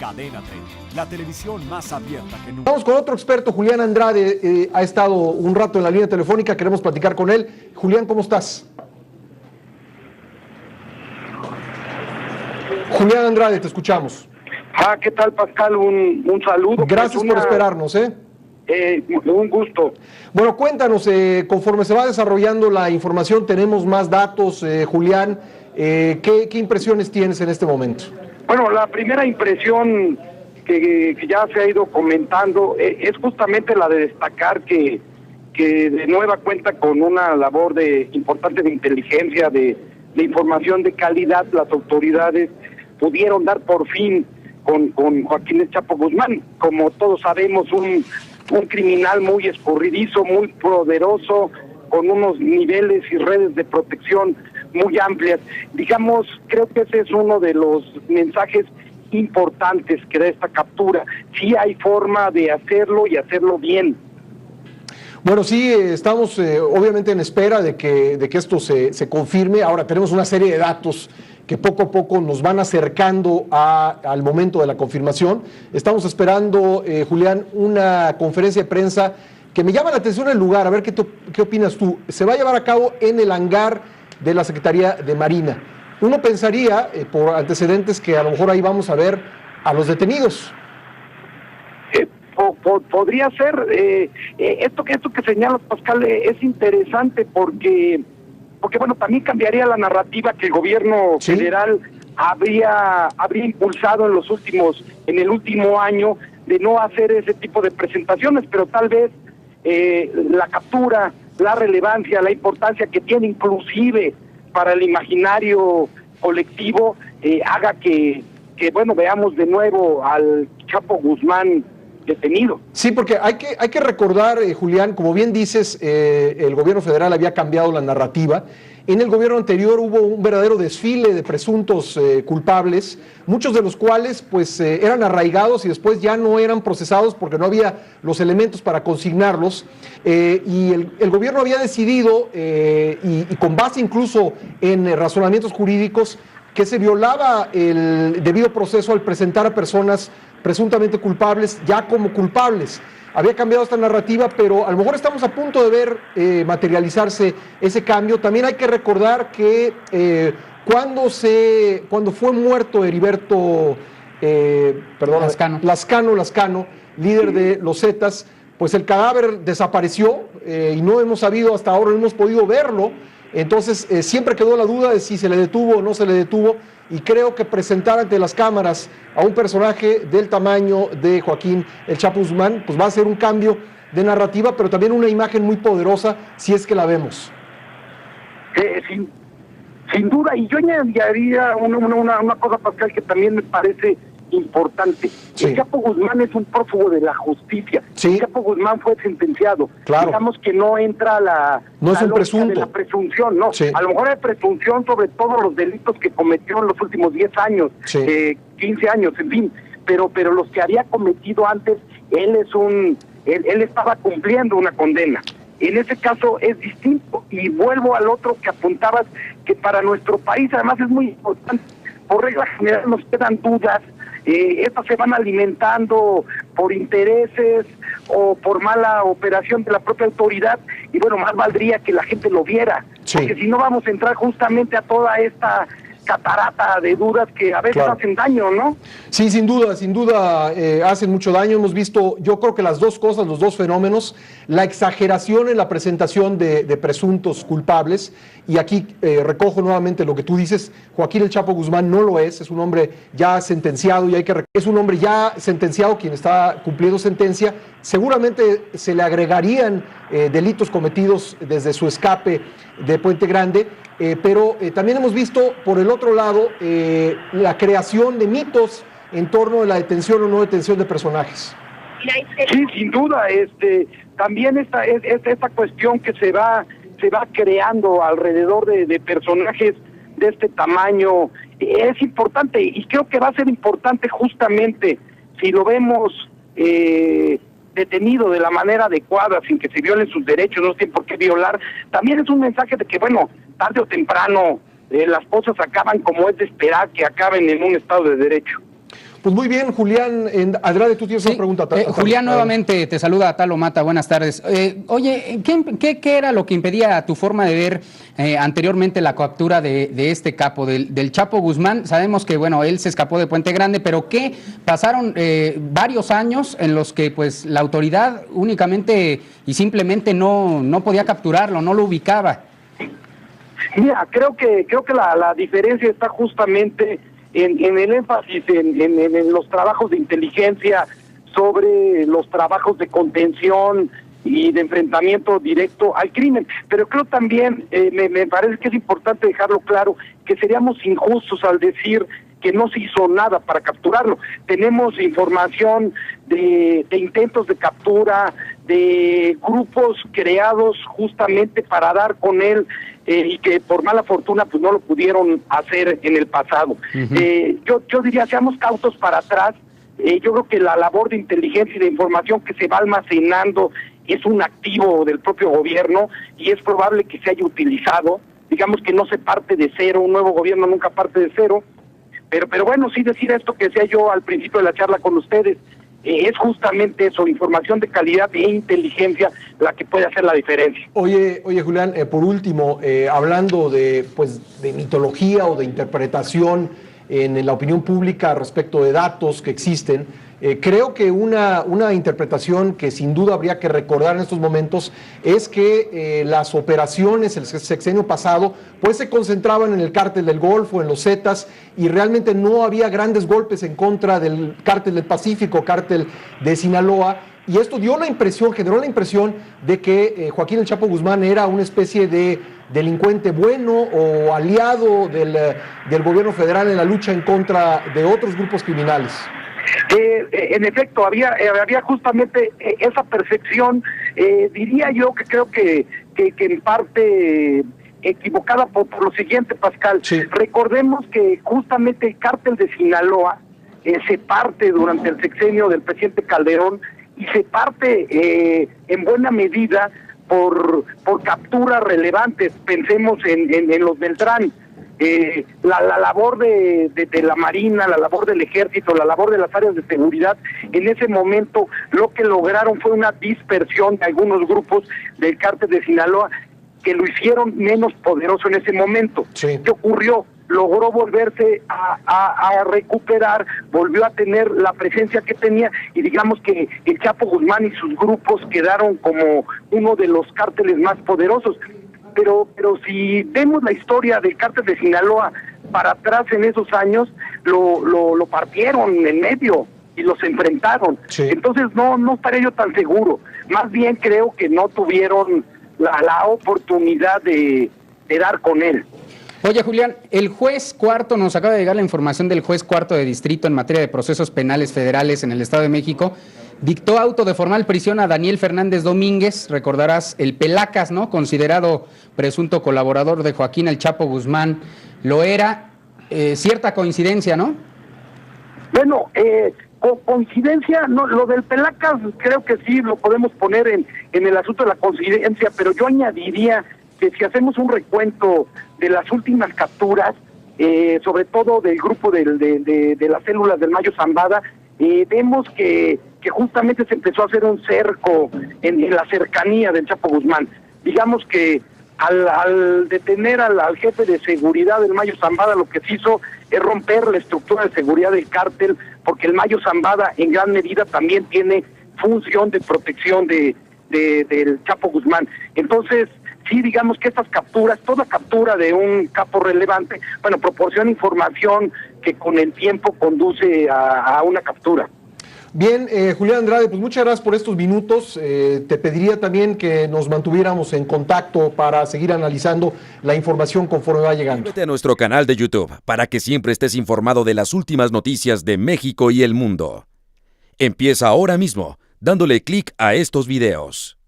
Cadena 30, la televisión más abierta que nunca. Vamos con otro experto, Julián Andrade, ha estado un rato en la línea telefónica, queremos platicar con él. Julián, ¿cómo estás? Julián Andrade, te escuchamos. ¿Qué tal, Pascal? Un saludo. Gracias por esperarnos, un gusto. Bueno, cuéntanos, conforme se va desarrollando la información, tenemos más datos, Julián, ¿qué impresiones tienes en este momento? Bueno, la primera impresión que ya se ha ido comentando es justamente la de destacar que de nueva cuenta con una labor importante de inteligencia, de información de calidad. Las autoridades pudieron dar por fin con Joaquín El Chapo Guzmán, como todos sabemos, un criminal muy escurridizo, muy poderoso, con unos niveles y redes de protección muy amplias. Digamos, creo que ese es uno de los mensajes importantes que da esta captura. Sí hay forma de hacerlo y hacerlo bien. Bueno, sí, estamos obviamente en espera de que esto se confirme. Ahora tenemos una serie de datos que poco a poco nos van acercando al momento de la confirmación. Estamos esperando, Julián, una conferencia de prensa que me llama la atención el lugar, a ver qué opinas tú. Se va a llevar a cabo en el hangar de la Secretaría de Marina. Uno pensaría, por antecedentes, que a lo mejor ahí vamos a ver a los detenidos. Podría ser. Esto que señala Pascal es interesante porque bueno, también cambiaría la narrativa que el gobierno federal habría impulsado en el último año, de no hacer ese tipo de presentaciones, pero tal vez la captura, la relevancia, la importancia que tiene inclusive para el imaginario colectivo haga que bueno, veamos de nuevo al Chapo Guzmán detenido. Sí, porque hay que recordar, Julián, como bien dices, el gobierno federal había cambiado la narrativa. En el gobierno anterior hubo un verdadero desfile de presuntos culpables, muchos de los cuales pues eran arraigados y después ya no eran procesados porque no había los elementos para consignarlos, y el gobierno había decidido, y con base incluso en razonamientos jurídicos, que se violaba el debido proceso al presentar a personas presuntamente culpables ya como culpables. Había cambiado esta narrativa, pero a lo mejor estamos a punto de ver materializarse ese cambio. También hay que recordar que cuando fue muerto Heriberto Lascano, líder de los Zetas, pues el cadáver desapareció y no hemos sabido hasta ahora, no hemos podido verlo. Entonces siempre quedó la duda de si se le detuvo o no se le detuvo, y creo que presentar ante las cámaras a un personaje del tamaño de Joaquín El Chapo Guzmán pues va a ser un cambio de narrativa, pero también una imagen muy poderosa si es que la vemos. Sin duda, y yo añadiría una cosa, Pascal, que también me parece importante. Sí. El Chapo Guzmán es un prófugo de la justicia. Sí. El Chapo Guzmán fue sentenciado. Claro. Digamos que no entra no es un presunto de la presunción, no. Sí. A lo mejor hay presunción sobre todos los delitos que cometió en los últimos 10 años, sí. 15 años, en fin, pero los que había cometido antes, él estaba cumpliendo una condena. En ese caso es distinto, y vuelvo al otro que apuntabas, que para nuestro país además es muy importante. Por regla general nos quedan dudas, estas se van alimentando por intereses o por mala operación de la propia autoridad, y bueno, más valdría que la gente lo viera, porque si no vamos a entrar justamente a toda esta catarata de dudas que a veces hacen daño, ¿no? Sí, sin duda, hacen mucho daño. Hemos visto, yo creo que las dos cosas, los dos fenómenos, la exageración en la presentación de presuntos culpables, y aquí recojo nuevamente lo que tú dices. Joaquín El Chapo Guzmán no lo es un hombre ya sentenciado, y es un hombre ya sentenciado quien está cumpliendo sentencia. Seguramente se le agregarían delitos cometidos desde su escape de Puente Grande, pero también hemos visto por el otro lado la creación de mitos en torno a la detención o no detención de personajes. Sí, sin duda, también esta cuestión que se va creando alrededor de personajes de este tamaño es importante, y creo que va a ser importante justamente si lo vemos detenido de la manera adecuada, sin que se violen sus derechos, no tiene por qué violar. También es un mensaje de que, bueno, tarde o temprano las cosas acaban como es de esperar que acaben en un Estado de Derecho. Pues muy bien, Julián Andrade, tú tienes una pregunta. Julián, nuevamente te saluda Talo Mata, buenas tardes. Oye, ¿qué era lo que impedía tu forma de ver anteriormente la captura de este capo, del Chapo Guzmán? Sabemos que, bueno, él se escapó de Puente Grande, pero ¿qué? Pasaron varios años en los que pues la autoridad únicamente y simplemente no podía capturarlo, no lo ubicaba. Mira, creo que la diferencia está justamente en el énfasis en los trabajos de inteligencia sobre los trabajos de contención y de enfrentamiento directo al crimen. Pero creo también, me parece que es importante dejarlo claro, que seríamos injustos al decir que no se hizo nada para capturarlo. Tenemos información de intentos de captura, de grupos creados justamente para dar con él, y que por mala fortuna pues no lo pudieron hacer en el pasado. Yo diría, seamos cautos para atrás. Yo creo que la labor de inteligencia y de información que se va almacenando es un activo del propio gobierno y es probable que se haya utilizado. Digamos que no se parte de cero, un nuevo gobierno nunca parte de cero, pero bueno, sí decir esto que decía yo al principio de la charla con ustedes, es justamente eso, información de calidad e inteligencia la que puede hacer la diferencia. Oye Julián, por último, hablando de mitología o de interpretación en la opinión pública respecto de datos que existen, creo que una interpretación que sin duda habría que recordar en estos momentos es que las operaciones el sexenio pasado pues se concentraban en el cártel del Golfo, en los Zetas, y realmente no había grandes golpes en contra del cártel del Pacífico, cártel de Sinaloa, y esto generó la impresión de que Joaquín El Chapo Guzmán era una especie de delincuente bueno o aliado del gobierno federal en la lucha en contra de otros grupos criminales. En efecto, había justamente esa percepción, diría yo que creo que en parte equivocada por lo siguiente, Pascal. Sí. Recordemos que justamente el cártel de Sinaloa se parte durante el sexenio del presidente Calderón y se parte en buena medida por capturas relevantes. Pensemos en los Beltrán. La labor de la Marina, la labor del Ejército, la labor de las áreas de seguridad, en ese momento lo que lograron fue una dispersión de algunos grupos del cártel de Sinaloa que lo hicieron menos poderoso en ese momento. Sí. ¿Qué ocurrió? Logró volverse a recuperar, volvió a tener la presencia que tenía, y digamos que el Chapo Guzmán y sus grupos quedaron como uno de los cárteles más poderosos. Pero si vemos la historia del cártel de Sinaloa para atrás en esos años, lo partieron en medio y los enfrentaron. Sí. Entonces no estaré yo tan seguro. Más bien creo que no tuvieron la oportunidad de dar con él. Oye, Julián, el juez cuarto, nos acaba de llegar la información del juez cuarto de distrito en materia de procesos penales federales en el Estado de México, dictó auto de formal prisión a Daniel Fernández Domínguez, recordarás, el Pelacas, ¿no?, considerado presunto colaborador de Joaquín El Chapo Guzmán, lo era. Cierta coincidencia, ¿no? Bueno, coincidencia, no, lo del Pelacas creo que sí lo podemos poner en el asunto de la coincidencia, pero yo añadiría que si hacemos un recuento de las últimas capturas, sobre todo del grupo de las células del Mayo Zambada, vemos que justamente se empezó a hacer un cerco en la cercanía del Chapo Guzmán. Digamos que al detener al jefe de seguridad del Mayo Zambada, lo que se hizo es romper la estructura de seguridad del cártel, porque el Mayo Zambada en gran medida también tiene función de protección del Chapo Guzmán. Entonces, sí, digamos que estas capturas, toda captura de un capo relevante, bueno, proporciona información que con el tiempo conduce a una captura. Bien, Julián Andrade, pues muchas gracias por estos minutos. Te pediría también que nos mantuviéramos en contacto para seguir analizando la información conforme va llegando. Vete a nuestro canal de YouTube para que siempre estés informado de las últimas noticias de México y el mundo. Empieza ahora mismo dándole clic a estos videos.